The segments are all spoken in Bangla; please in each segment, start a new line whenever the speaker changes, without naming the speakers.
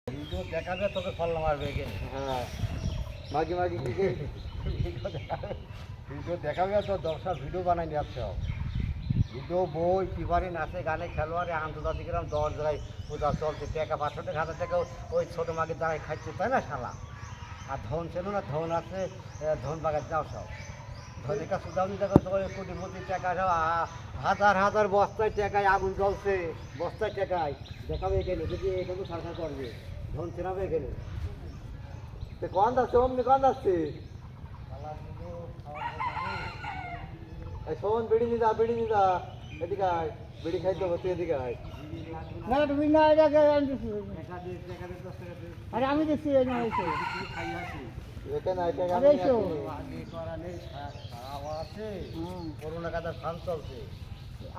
ভিডিও দেখাবে তোকে ফল মারবে এখানে।
হ্যাঁ মাগি মাগি কি কে
ভিডিও দেখাবে তো দর্শক ভিডিও বানাই নিয়ে আসছে ভিডিও বই কিবারে নাচে গানে খেলোয়াড়ে আন্তর্জাতিক এরকম 10 জায়গায় পূজা চলছে টাকা 500 টাকা 1000 টাকা ওই ছোটো মাকে দাঁড়ায় খাচ্ছে তাই না শালা। আর ধন ছিল না ধন আছে ধন বাগার যাও সব ধনের কাছে যাও দেখো তোমার কোটি টাকা সব হাজার হাজার বস্তায় টাকায় আগুন জ্বলছে বস্তায় টাকায় দেখাবে এখানে যদি এখানে সরকার করবে ধন চেনাবে এখানে
কোন যাচ্ছে অমনি কোন যাচ্ছে শোন বিড়ি নিদা এদিকে আয় বিড়ি খাইতে হবে তুই এদিকে আয়
না তুমি না আরে আমি দেখছি
এখানে আয় টাকা
আরে এসো।
করোনা কাজার ফান চলছে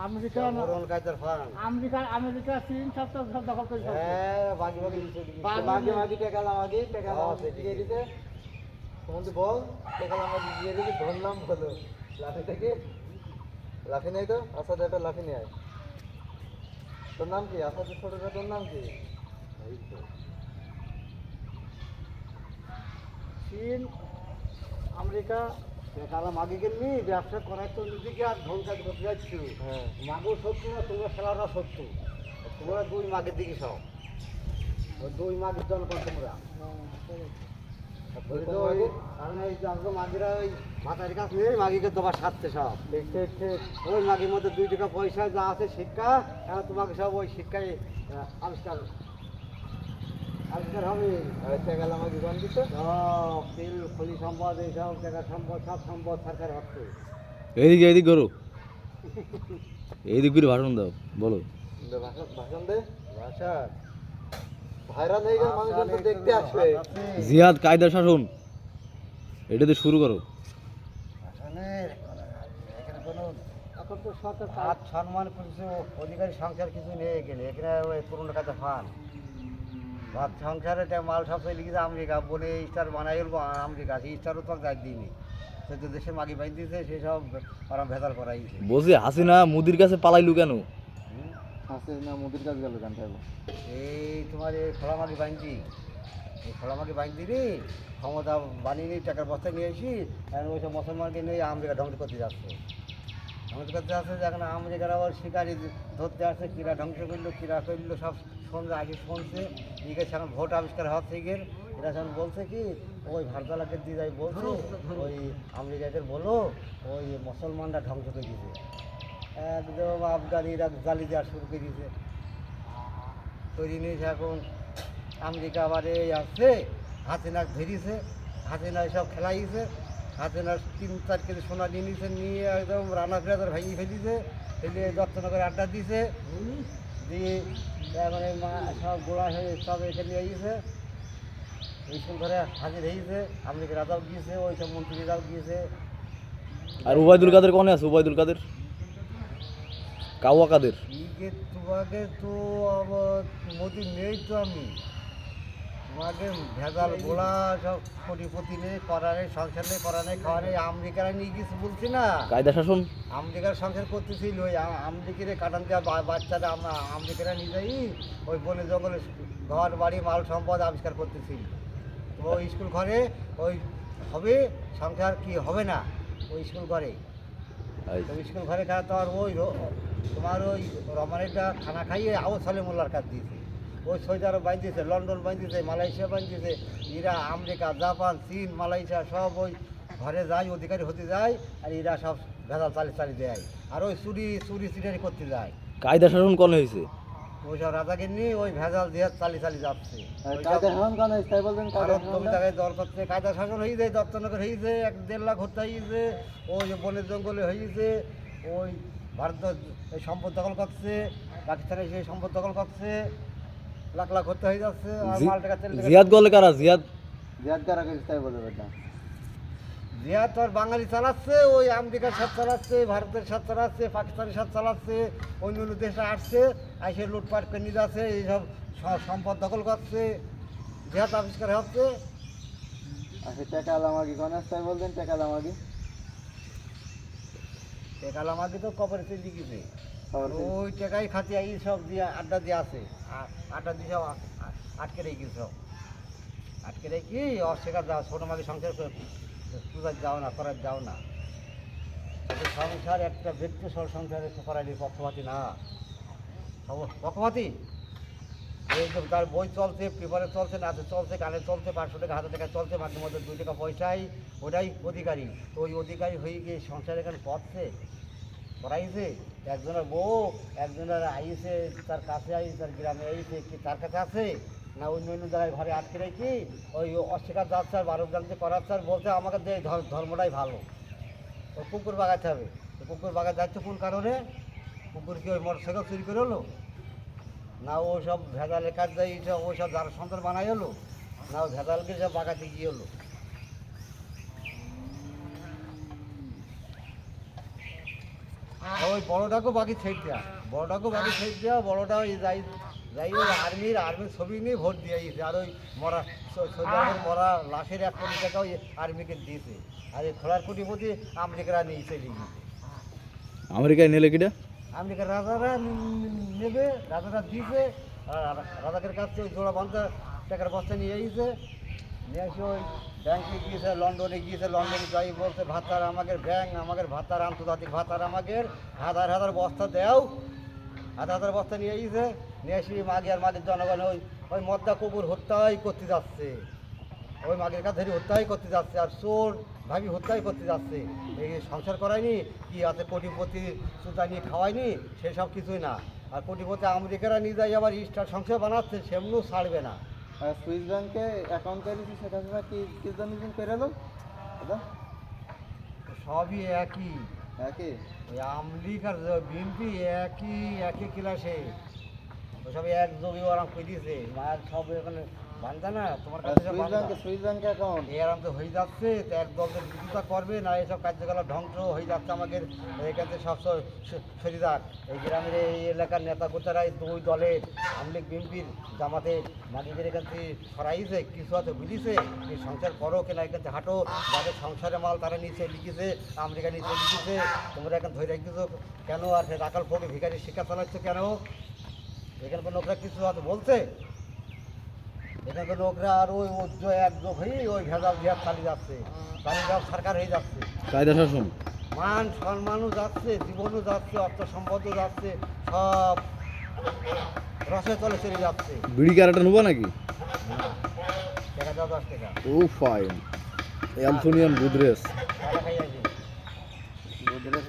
আমেরিকা
করোনা কাজার ফান
আমেরিকা চীন সব তো সব দখল করে ফেলছে।
হ্যাঁ বাকি বাকি
মাগি টাকা লামাগি দিয়ে দিতে তোমার বল টাকা লামাগি দিয়ে দিতে ধরলাম বলো লাঠি থেকে লাঠি নেই তো আসাদ একটা লাঠি নিয়ে আয় তোর নাম কি আসাদের ছোটটা তোর নাম কি
চীন আমেরিকা কালা মাগে গেলি ব্যবসা করার তো নিজেকে আর ধন কাজ করতে যাচ্ছি
হ্যাঁ
মাগো সত্য না তোমরা খেলাটা সত্য তোমরা দুই মাগের দিকে সব ওই দুই মাগের জনগণ তোমরা কারণ এই মাগিরা ওই মাথার কাছ নিয়ে মাগিকে তোমার সারতে সব
ঠিক
ওই মাগির মধ্যে 2 টাকা পয়সা যা আছে শিক্ষা এখন তোমাকে সব ওই শিক্ষায় আবিষ্কার হবে
টাকা লামাগি কোন দিচ্ছে
সব তেল খনি সম্পদ এইসব টাকা সম্পদ সব সম্পদ সরকার হচ্ছে
এইদিক করো এইদিক করে ভাষণ দাও বলো
ভাষণ দে ভাষা ভাইরাল হয়ে গেল মানুষজন তো দেখতে আসবে
জিহাদ কায়দা শাসন এটাতে শুরু করো
এখানে কোনো এখন তো সরকার হাত সম্মান কিছু অধিকারী সংসার কিছু নিয়ে গেলে এখানে ওই পুরনো কাজে ফান ভাত সংসারে মাল সব লিখেছে আমেরিকা বলে স্টার বানাই আমেরিকা সেই স্টারও তো যাই দিইনি সে তো দেশে মাগি বাইন দিয়েছে সেসব ওরা ভেজাল করাইছে
বলছি হাসিনা মুদির কাছে পালাইলু কেন
হাসির না মুদির কাজ গেল গান থাকবো
এই তোমার এই খোলামাগি বাইন্দি এই খোলামাগি বাইন্দি রে ক্ষমতা বানিয়ে নিয়ে টাকার বস্তায় নিয়ে এসি আর ওই সব মুসলমানকে নিয়ে আমেরিকা ধ্বংস করতে যাচ্ছে ধ্বংস করতে আসছে যে এখন আমেরিকার আবার শিকারি ধরতে আসছে কীরা ধ্বংস করলো সব শুনছে আগে শুনছে দিকে এখন ভোট আবিষ্কার হওয়ার থেকে এরা এখন বলছে কি ওই ভারতালাকে দিয়ে যাই বলছে ওই আমেরিকাকে বলো ওই মুসলমানরা ধ্বংস করে দিয়েছে একদম আফগানিরা জ্বালি দেওয়া শুরু করে দিয়েছে তৈরি নিয়েছে এখন আমেরিকা আবার এই আসছে হাসিনা ধরিয়েছে হাসিনা সব খেলাইছে হাসিনার 3-4 কেজি সোনা নিয়ে নিয়েছে নিয়ে একদম রানা ফেরাদার ভেঙে ফেলিছে ফেলিয়ে দত্তনগরে আড্ডা দিয়েছে দিয়ে এখন এই মা সব গোড়া হয়ে সব এখানে নিয়ে গিয়েছে স্কুল ঘরে হাজির হয়েছে আমেরিকা রাজাও গিয়েছে ওই সব মন্ত্রীরাও গিয়েছে
আর উবাইদুল কাদের কোনে আছে উবাইদুল কাদের কাওয়া কাদের
তোমাকে তো আমার মোদি নেই তো আমি তোমাকে ভেজাল গোলা সব কোটিপতি নেই করা নেই সংসার নেই করা নেই খাওয়া নেই আমেরিকারা নিয়ে গেছে বলছি না
কায়দা শাসন
আমেরিকার সংসার করতেছিল ওই আমেরিকারে কাটান দেওয়া বাচ্চারা আমরা আমেরিকারা নিয়ে যাই ওই বনে জঙ্গলে ঘর বাড়ি মাল সম্পদ আবিষ্কার করতেছিল তো ওই স্কুল ঘরে ওই হবে সংসার কি হবে না ওই স্কুল ঘরে তো স্কুল ঘরে খাওয়া তো আর ওই তোমার ওই রমানেরটা খানা খাইয়ে আও সালে মোল্লার কাজ দিয়েছে ওই সৌদি আরব বাইন দিয়েছে লন্ডন বাইন দিয়েছে মালয়েশিয়া বাইন দিয়েছে এরা আমেরিকা জাপান চীন মালয়েশিয়া সব ওই ঘরে যায় অধিকারী হতে যায় আর এরা সব ভেজাল চালি দেয় আর ওই চুরি চিটারি করতে যায়
কায়দা শাসন কোনে হয়েছে
ওই সব রাজাকে নিয়ে ওই ভেজাল দিয়ে চালি যাচ্ছে জমি জায়গায় দর করছে কায়দা শাসন হয়ে যায় দত্তনগর হয়েছে 1-1.5 লাখ হত্যা হয়েছে ওই বনের জঙ্গলে হয়েছে ওই ভারত এই সম্পদ দখল করছে পাকিস্তানে সেই সম্পদ দখল করছে লাখ লাখ হত্যা হয়ে যাচ্ছে আর মাল টাকা
জিহাদ গলে কারা জিহাদ
কারা গেছে তাই বলে বেটা
জিহাদ তো আর বাঙালি চালাচ্ছে ওই আমেরিকার সাথে চালাচ্ছে ভারতের সাথে চালাচ্ছে পাকিস্তানের সাথে চালাচ্ছে অন্য অন্য দেশে আসছে এসে লুটপাট করে নিয়ে যাচ্ছে এইসব সম্পদ দখল করছে জিহাদ আবিষ্কার হচ্ছে
আচ্ছা টাকা লামাগি কোন তাই বলতেন টাকা লামাগি
আমাকে তো কবরে চলে গেছে ওই টাকাই খাতে এই সব দিয়ে আড্ডা দিয়ে আছে আড্ডা দিয়ে সব আটকে রেখে সব আটকে রেখে অস্বীকার যাও ছোটো মাকে সংসার পূজার যাও না করার যাও না তাদের সংসার একটা ব্যক্তি সংসারে করালি পক্ষপাতি না পক্ষপাতি এই তো তার বই চলছে পেপারে চলছে নাচে চলছে গানে চলছে 500 টাকা 1000 টাকা চলছে মাঝে মধ্যে 2 টাকা পয়সাই ওটাই অধিকারী তো ওই অধিকারী হয়ে গিয়ে সংসার এখানে পড়ছে পড়াইছে একজনের বউ একজনের আইসে তার কাছে আইসে তার গ্রামে আইসে কি তার কাছে আছে না অন্য অন্য জায়গায় ঘরে আটকে রেখে ওই অস্বীকার যাচ্ছে আর 12 গ্রামতে করাচ্ছে আর বলছে আমাকে যে ধর্মটাই ভালো ও কুকুর বাগাতে হবে তো কুকুর বাগাতে যাচ্ছে কোন কারণে কুকুর কি ওই মোটরসাইকেল চুরি করে হলো না ও সব ভেজালের কাজ দেয় ও সব যারা সন্তান বানাই হলো না ও ভেজালকে সব বাগাতে গিয়ে হলো ওই বড়টাকেও বাকি ছেড়ে দেওয়া বড়টা ওই যাই ওই আর্মির ছবি নিয়ে ভোট দিয়ে আর ওই মরা সোলজারের মরা লাশের 1 কোটি টাকা ওই আর্মিকে দিয়েছে আর এই খোলার কোটিপতি আমেরিকারা নিয়েছে লিখে
আমেরিকায় নিলে কিটা
আমেরিকার রাজারা নেবে রাজারা দিয়েছে আর রাজাদের কাছে ওই জোড়া বান্ধা টাকার বস্তা নিয়ে এসেছে নিয়ে এসে ওই ব্যাংকে গিয়েছে লন্ডনে গিয়েছে লন্ডনে যাই বলছে ভাতার আমাদের ব্যাংক আমাদের ভাতার আন্তর্জাতিক ভাতার আমাদের 1000 বস্তা দেও 1000 বস্তা নিয়ে এসেছে নিয়ে এসে মাগের জনগণ ওই মদ্দা কুকুর হত্যাই করতে যাচ্ছে ওই মাগের কাছে হত্যাই করতে যাচ্ছে আর চোর ভাবি হত্যাই করতে যাচ্ছে এই সংসার করায়নি কি আছে কোটিপতি সুতা নিয়ে খাওয়ায়নি সেসব কিছুই না আর কোটিপতি আমেরিকারা নিয়ে যায় আবার স্টার সংসার বানাচ্ছে সেমনিও ছাড়বে না
আর সুইস ব্যাংকে অ্যাকাউন্ট করেছি সেটা কি কি জন্য করে এলো দাদা
সবই একই
একই
ওই আমলিক আর বিএনপি একই ক্লাসে ওসব এক যোগে আরাম করে দিয়েছে মার সব এখানে বান্ধা না তোমার কাছে সব বান্ধা।
সুইস ব্যাংকে অ্যাকাউন্ট
এই আরাম তো হয়ে যাচ্ছে তো এক দলের বিরোধিতা করবে না এসব কার্যকলাপ ধ্বংস হয়ে যাচ্ছে আমাদের এখান থেকে সব শরীরাক এই গ্রামের এই এলাকার নেতা কর্তারা এই 2 দলের আমলিক বিএনপির জামাতের মাটিদের এখান থেকে সরাইছে কিছু আছে বুঝিছে এই সংসার করো কেনা এখান থেকে হাঁটো যাদের সংসারে মাল তারা নিচে লিখেছে আমেরিকা নিচে লিখেছে তোমরা এখন ধরে রেখেছো কেন আর সে রাখাল ফোকে ভিখারি শিক্ষা চালাচ্ছ কেন এখানে কোনো লোকরা কিছু হয়তো বলছে এখানে লোকরা আর ওই উজ্জ্ব একযোগ হয়ে ওই ভেজাল বিহার চালিয়ে যাচ্ছে সরকার হয়ে যাচ্ছে
কায়দা শাসন
মান সম্মানও যাচ্ছে জীবনও যাচ্ছে অর্থ সম্পদও যাচ্ছে সব রসে তলে চলে যাচ্ছে
বিড়ি কারাটা নেবো নাকি
টাকা দাও 10 টাকা
ও ফাইন অ্যালথোনিয়াম গুদরেস
টাকা খাই আসি
গোদরেজ